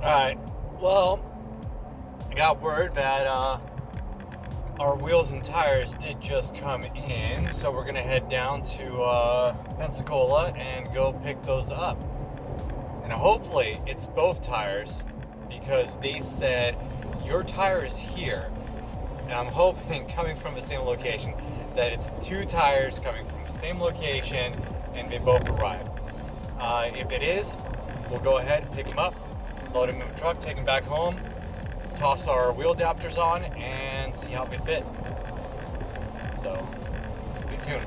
Alright, well, I got word that our wheels and tires did just come in, so we're gonna head down to Pensacola and go pick those up. And hopefully it's both tires, because they said your tire is here. And I'm hoping, coming from the same location, that it's two tires coming from the same location and they both arrived. If it is, we'll go ahead and pick them up, load them in the truck, take them back home, toss our wheel adapters on, and see how they fit. So, stay tuned.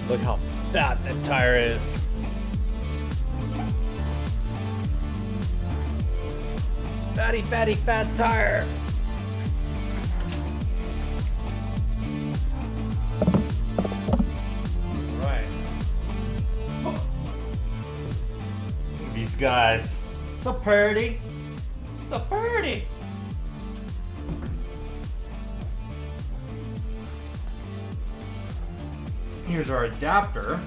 Look how fat that tire is. Fatty, fatty, fat tire. All right. These guys. So pretty. So pretty. Here's our adapter.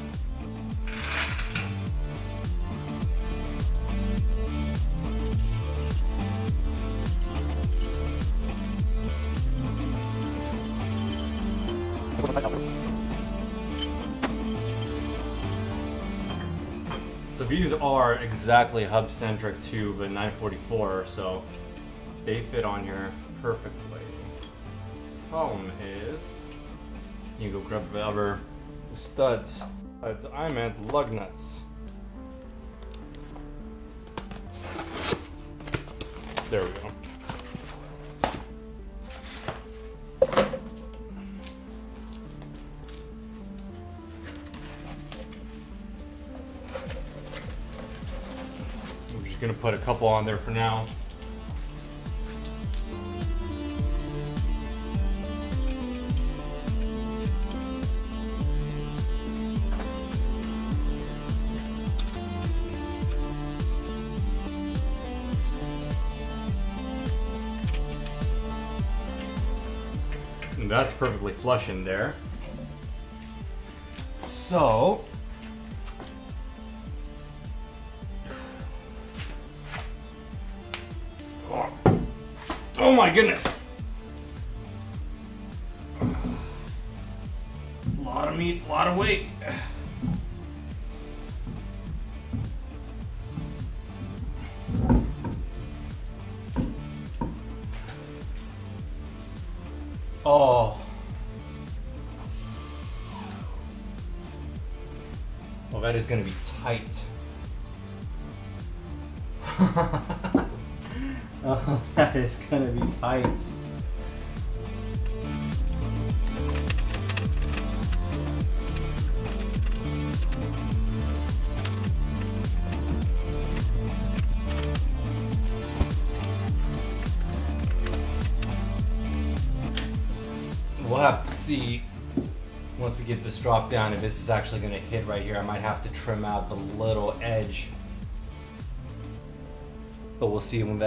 So these are exactly hub-centric to the 944, so they fit on here perfectly. Problem is, you go grab the other studs. I meant lug nuts. There we go. I'm just gonna put a couple on there for now. And that's perfectly flush in there. So, oh my goodness. A lot of meat, a lot of weight. Oh. Well, that is going to be tight. Oh, that is going to be tight. We'll have to see once we get this drop down if this is actually going to hit right here. I might have to trim out the little edge, but we'll see when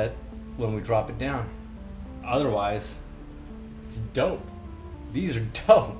we drop it down. Otherwise, it's dope. These are dope.